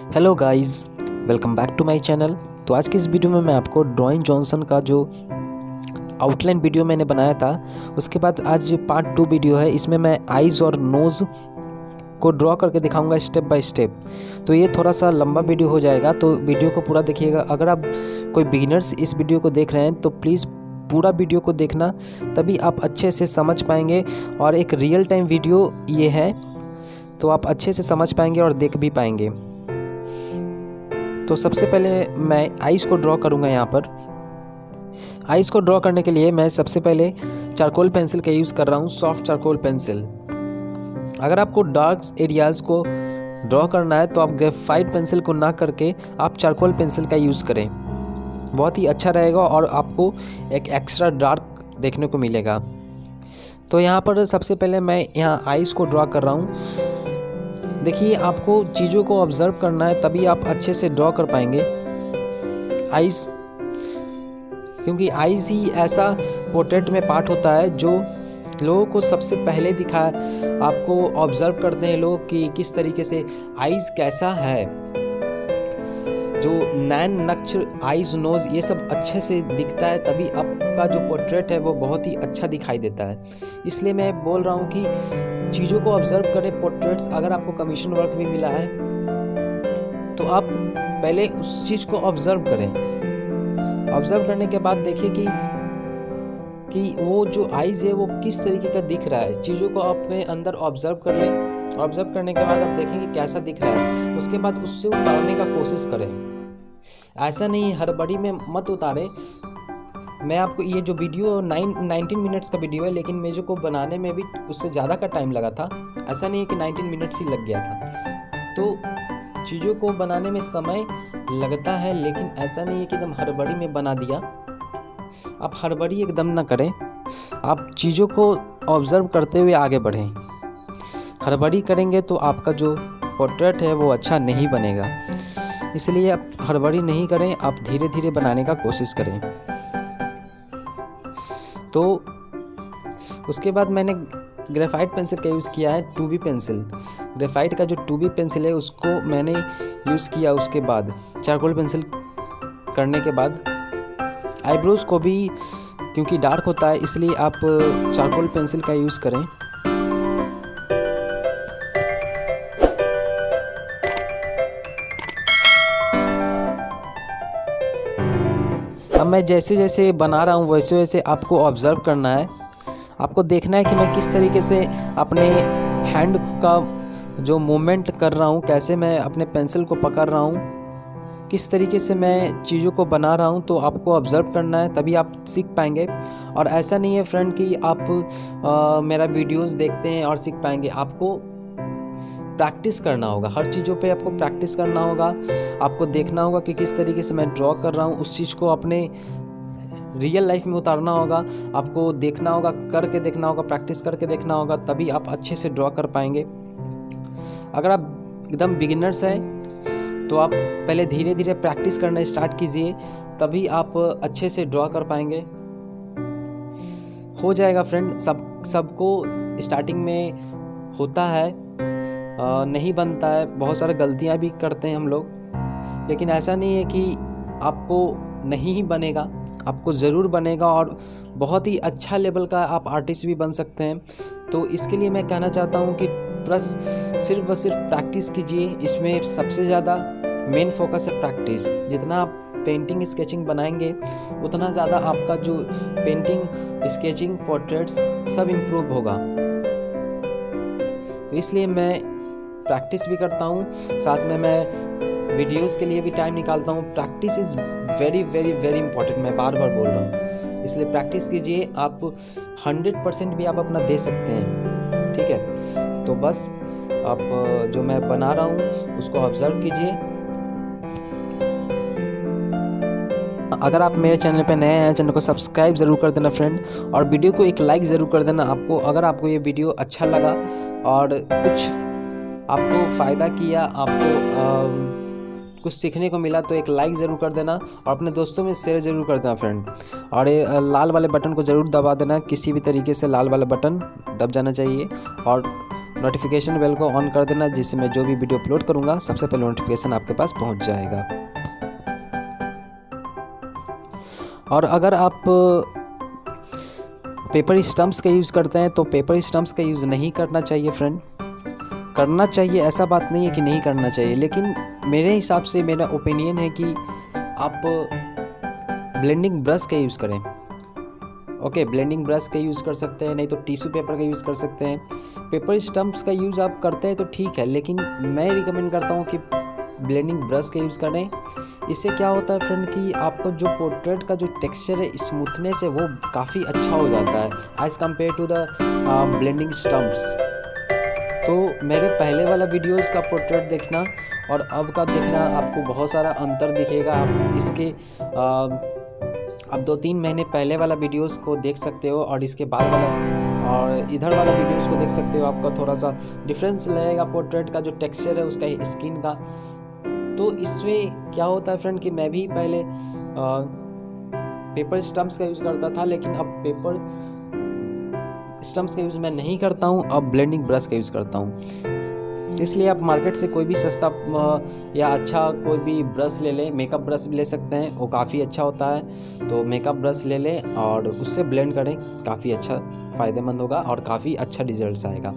Hello guys, welcome back to my channel. तो आज की इस वीडियो में मैं आपको ड्वाइन जॉनसन का जो आउटलाइन वीडियो मैंने बनाया था उसके बाद आज पार्ट 2 वीडियो है। इसमें मैं आइज़ और नोज़ को ड्रॉ करके दिखाऊंगा स्टेप बाय स्टेप। तो ये थोड़ा सा लंबा वीडियो हो जाएगा, तो वीडियो को पूरा देखिएगा। अगर आप कोई बिगिनर्स इस वीडियो को देख रहे हैं तो प्लीज़ पूरा वीडियो को देखना, तभी आप अच्छे से समझ पाएंगे। और एक रियल टाइम वीडियो ये है, तो आप अच्छे से समझ पाएंगे और देख भी पाएंगे। तो सबसे पहले मैं आइज़ को ड्रॉ करूँगा। यहाँ पर आइज़ को ड्रॉ करने के लिए मैं सबसे पहले चारकोल पेंसिल का यूज़ कर रहा हूँ, सॉफ्ट चारकोल पेंसिल। अगर आपको डार्क एरियाज़ को ड्रॉ करना है तो आप ग्रेफाइट पेंसिल को ना करके आप चारकोल पेंसिल का यूज़ करें, बहुत ही अच्छा रहेगा और आपको एक एक्स्ट्रा डार्क देखने को मिलेगा। तो यहाँ पर सबसे पहले मैं यहाँ आइज़ को ड्रॉ कर रहा हूँ। देखिए, आपको चीज़ों को ऑब्ज़र्व करना है, तभी आप अच्छे से ड्रॉ कर पाएंगे आइज़, क्योंकि आइज़ ही ऐसा पोर्ट्रेट में पार्ट होता है जो लोगों को सबसे पहले दिखा। आपको ऑब्ज़र्व करते हैं लोग कि किस तरीके से आइज़ कैसा है, जो नैन नक्श आइज़ नोज़ ये सब अच्छे से दिखता है, तभी आपका जो पोर्ट्रेट है वो बहुत ही अच्छा दिखाई देता है। इसलिए मैं बोल रहा हूँ कि चीज़ों को ऑब्ज़र्व करें पोर्ट्रेट्स। अगर आपको कमीशन वर्क भी मिला है तो आप पहले उस चीज़ को ऑब्ज़र्व करें। ऑब्ज़र्व करने के बाद देखिए कि वो जो आइज़ है वो किस तरीके का दिख रहा है। चीज़ों को अपने अंदर ऑब्ज़र्व कर लें। ऑब्ज़र्व करने के बाद आप देखेंगे कैसा दिख रहा है, उसके बाद उससे उतारने का कोशिश करें। ऐसा नहीं हड़बड़ी में मत उतारें। मैं आपको ये जो वीडियो 19 मिनट्स का वीडियो है, लेकिन मेरे को बनाने में भी उससे ज़्यादा का टाइम लगा था। ऐसा नहीं है कि 19 मिनट्स ही लग गया था। तो चीज़ों को बनाने में समय लगता है, लेकिन ऐसा नहीं है कि एकदम हड़बड़ी में बना दिया। आप हड़बड़ी एकदम ना करें, आप चीज़ों को ऑब्ज़र्व करते हुए आगे बढ़ें। हड़बड़ी करेंगे तो आपका जो पोर्ट्रेट है वो अच्छा नहीं बनेगा। इसलिए आप हड़बड़ी नहीं करें, आप धीरे धीरे बनाने का कोशिश करें। तो उसके बाद मैंने ग्रेफाइट पेंसिल का यूज़ किया है, 2B पेंसिल। ग्रेफाइट का जो 2B पेंसिल है उसको मैंने यूज़ किया। उसके बाद चारकोल पेंसिल करने के बाद आईब्रोज़ को भी, क्योंकि डार्क होता है इसलिए आप चारकोल पेंसिल का यूज़ करें। अब मैं जैसे जैसे बना रहा हूँ वैसे वैसे आपको ऑब्ज़र्व करना है। आपको देखना है कि मैं किस तरीके से अपने हैंड का जो मूवमेंट कर रहा हूँ, कैसे मैं अपने पेंसिल को पकड़ रहा हूँ, किस तरीके से मैं चीज़ों को बना रहा हूँ। तो आपको ऑब्ज़र्व करना है, तभी आप सीख पाएंगे। और ऐसा नहीं है फ्रेंड कि आप मेरा वीडियोस देखते हैं और सीख पाएंगे। आपको प्रैक्टिस करना होगा, हर चीज़ों पे आपको प्रैक्टिस करना होगा। आपको देखना होगा कि किस तरीके से मैं ड्रॉ कर रहा हूँ, उस चीज़ को अपने रियल लाइफ में उतारना होगा। आपको देखना होगा, करके देखना होगा, प्रैक्टिस करके देखना होगा, तभी आप अच्छे से ड्रॉ कर पाएंगे। अगर आप एकदम बिगिनर्स हैं तो आप पहले धीरे धीरे प्रैक्टिस करना स्टार्ट कीजिए, तभी आप अच्छे से ड्रॉ कर पाएंगे। हो जाएगा फ्रेंड, सबको स्टार्टिंग में होता है, नहीं बनता है, बहुत सारी गलतियां भी करते हैं हम लोग। लेकिन ऐसा नहीं है कि आपको नहीं ही बनेगा, आपको ज़रूर बनेगा और बहुत ही अच्छा लेवल का आप आर्टिस्ट भी बन सकते हैं। तो इसके लिए मैं कहना चाहता हूँ कि बस सिर्फ प्रैक्टिस कीजिए। इसमें सबसे ज़्यादा मेन फोकस है प्रैक्टिस। जितना आप पेंटिंग स्केचिंग बनाएंगे उतना ज़्यादा आपका जो पेंटिंग स्केचिंग पोर्ट्रेट्स सब इम्प्रूव होगा। तो इसलिए मैं प्रैक्टिस भी करता हूँ, साथ में मैं वीडियोस के लिए भी टाइम निकालता हूँ। Practice is very very very important, मैं बार बार बोल रहा हूँ। इसलिए प्रैक्टिस कीजिए, आप 100% भी आप अपना दे सकते हैं, ठीक है। तो बस आप जो मैं बना रहा हूँ उसको ऑब्ज़र्व कीजिए। अगर आप मेरे चैनल पे नए हैं, चैनल को सब्सक्राइब ज़रूर कर देना फ्रेंड, और वीडियो को एक लाइक ज़रूर कर देना। अगर आपको ये वीडियो अच्छा लगा और कुछ आपको फ़ायदा किया, आपको कुछ सीखने को मिला, तो एक लाइक ज़रूर कर देना और अपने दोस्तों में शेयर ज़रूर कर देना फ्रेंड। और ये लाल वाले बटन को ज़रूर दबा देना, किसी भी तरीके से लाल वाला बटन दब जाना चाहिए। और नोटिफिकेशन बेल को ऑन कर देना, जिससे मैं जो भी वीडियो अपलोड करूँगा सबसे पहले नोटिफिकेशन आपके पास पहुँच जाएगा। और अगर आप पेपर स्टम्प्स का यूज़ करते हैं तो पेपर स्टम्प्स का यूज़ नहीं करना चाहिए फ्रेंड। करना चाहिए, ऐसा बात नहीं है कि नहीं करना चाहिए, लेकिन मेरे हिसाब से मेरा ओपिनियन है कि आप ब्लेंडिंग ब्रश का यूज़ करें। ओके, ब्लेंडिंग ब्रश का यूज़ कर सकते हैं, नहीं तो टिश्यू पेपर का यूज़ कर सकते हैं। पेपर स्टम्प्स का यूज़ आप करते हैं तो ठीक है, लेकिन मैं रिकमेंड करता हूँ कि ब्लेंडिंग ब्रश का यूज़ करें। इससे क्या होता है फ्रेंड कि आपको जो पोर्ट्रेट का जो टेक्सचर है, स्मूथनेस है, वो काफ़ी अच्छा हो जाता है as compared to the blending stumps. तो मेरे पहले वाला वीडियोस का पोर्ट्रेट देखना और अब का देखना, आपको बहुत सारा अंतर दिखेगा। आप इसके अब 2-3 महीने पहले वाला वीडियोस को देख सकते हो और इसके बाद वाला और इधर वाला वीडियोस को देख सकते हो। आपका थोड़ा सा डिफरेंस लगेगा पोर्ट्रेट का जो टेक्सचर है उसका, स्किन का। तो इसमें क्या होता है फ्रेंड कि मैं भी पहले पेपर स्टम्प्स का यूज़ करता था, लेकिन अब पेपर स्टम्प्स का यूज़ मैं नहीं करता हूँ, अब ब्लेंडिंग ब्रश का यूज़ करता हूँ। इसलिए आप मार्केट से कोई भी सस्ता या अच्छा कोई भी ब्रश ले लें। मेकअप ब्रश भी ले सकते हैं, वो काफ़ी अच्छा होता है। तो मेकअप ब्रश ले लें और उससे ब्लेंड करें, काफ़ी अच्छा फ़ायदेमंद होगा और काफ़ी अच्छा रिजल्ट आएगा।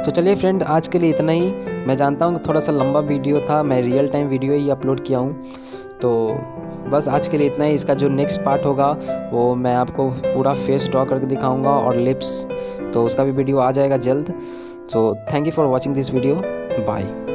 तो चलिए फ्रेंड, आज के लिए इतना ही। मैं जानता हूँ कि थोड़ा सा लंबा वीडियो था, मैं रियल टाइम वीडियो ही अपलोड किया हूँ। तो बस आज के लिए इतना ही। इसका जो नेक्स्ट पार्ट होगा वो मैं आपको पूरा फेस ड्रॉ करके दिखाऊंगा और लिप्स, तो उसका भी वीडियो आ जाएगा जल्द। So thank you for watching this video, bye.